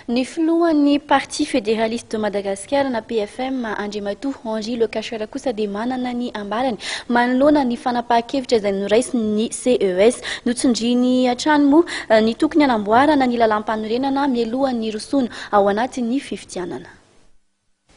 Ny filohan'ny Parti fédéraliste de Madagascar na PFM Andriamatoa Henri Le Cacheur kosa dia manana ny ambalany manoloana ny fanapahan-kevitra izay noraisiny CES notsindriny hatrany moa ny tokony hanamboarana ny lalam-panorenana mialohan'ny rosoana ao anatin'ny fifidianana.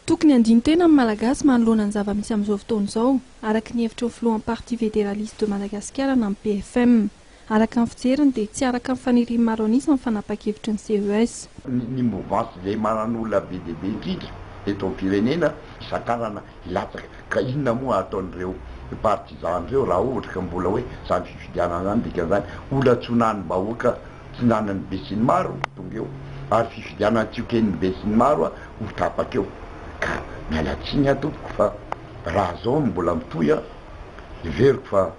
Tokony andin-tena amin'ny malagasy manoloana ny zava-misy amin'izao fotoana izao araka ny hevitra ny filohan'ny Parti fédéraliste de Madagascar na ny PFM. Araka ny fijeriny dia tsy araka ny faniriany maro anisa ny fanapahan-kevitra ny CES. Ny mouvance izay manan'olona be dia be indrindra eto amin'ny firenena isan-karazany ilatsaka ka inona moa ataon'ireo partisan ireo raha ohatra ka mbola hoe zany fifidianana zany dikan'izany olona tsonanym-bahoaka tsinanany be sy ny maro tonga eo ary fifidianana tsioken'ny be sy ny maro ho tapaka eo ka mialatsiny tompoko fa raha zao mbola mitoy everiko fa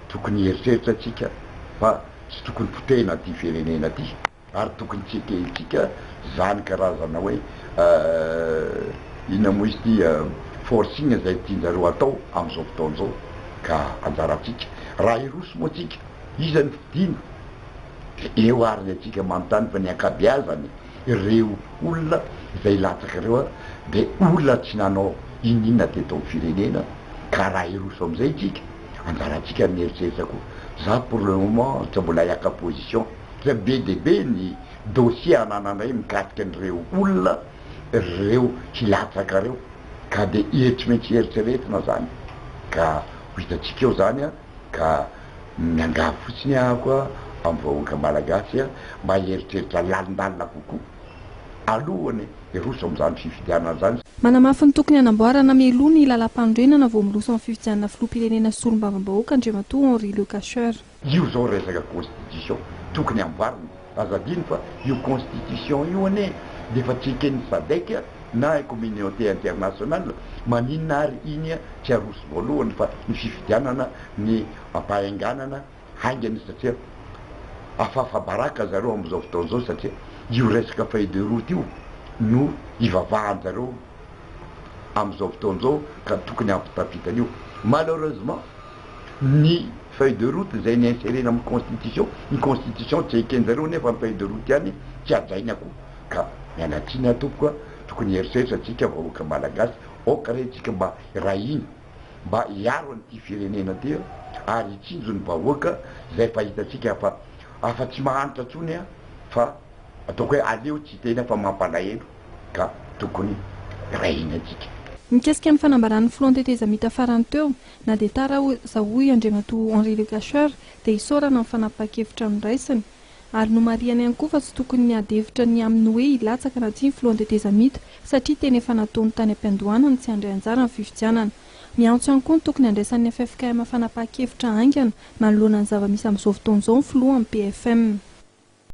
tokony heritreritra atsika fa tsy tokony potehina ty firenena ty ary tokony tsekehitsika zany karazana hoe inona moa izy ty forcing izay tianjareo atao amin'izao fotoana izao ka anjaratsika raha iroso moa tsika izany fidina eo ary atsika manontany fa ny ankabeazany ireo olona izay latsaka ireo dia olona tsy nanao ininona teto amin'ny firenena ka raha iroso amin'izay tsika anjaratsika ny eritreritra koa za pour le moment tsy mbola hiaka position fa be dia be ny dossier anananay mikasika an'ireo olona ireo tsy latsaka ireo ka dia tsy maintsy eritreretina zany ka ho hitatsika eo zany ka miangavy fotsiny ahako amin'ny vahoaka malagasy mba hieritreritra lalindalina kokoa alohany iroso amin'izany fifidianana zany. Manamafy ny tokony hanamboarana mialoha ny lalam-panorenana vao miroso amin'ny fifidianana filoham-pirenena sy solombavam-bahoaka Andriamatoa Henri Le Cacheur. Io zao resaka constitution tokony amboarina azadiny fa io constitution io anie dia efa tseken'ny SADC na communauté internationale maninona ary iny tsy aroso voalohany fa ny fifidianana ny ampahainganana haingana satria afafabaraka zareo amin'izao fotoana izao satria io resaka feuille de route io no ivavahan zareo amin'izao fotoana izao ka tokony ampitapitana io malheureusement ny feuille de route izay ny inserena amin'ny constitution ny constitution tsy eken'zareo nefa ny feuille de route ihany tsy ajaina koa ka mialatsiny tompoko tokony heritreritra atsika vahoaka malagasy okaretsika mba rahiny mba hiaro an'ity firenena ty ary hitsinjo ny vahoaka izay fahitatsika fa afa tsy mahanitra tsony fa ataoko hoe aleo tsy tena fa mampalahelo ka tokony rahiny atsika. Mikasika ny fanambaran'ny filohan-teteza mita farany teo na dia tara zahoy Andriamatoa Henri Le Cacheur dia hisaorana ny fanapahan-kevitra noraisiny ary no mariany ihany koa fa tsy tokony ny adevitra ny aminy hoe hilatsaka na tsy ny filohan-teteza mita satria tena efa nataony tany am-piandohanany tsy handray anjara ny fifidianana. Miantso ihany koa ny tokony andraisan'ny FFKM fanapahan-kevitra aingana manoloana ny zava-misy amin'izao fotoana izao ny filohan'ny PFM.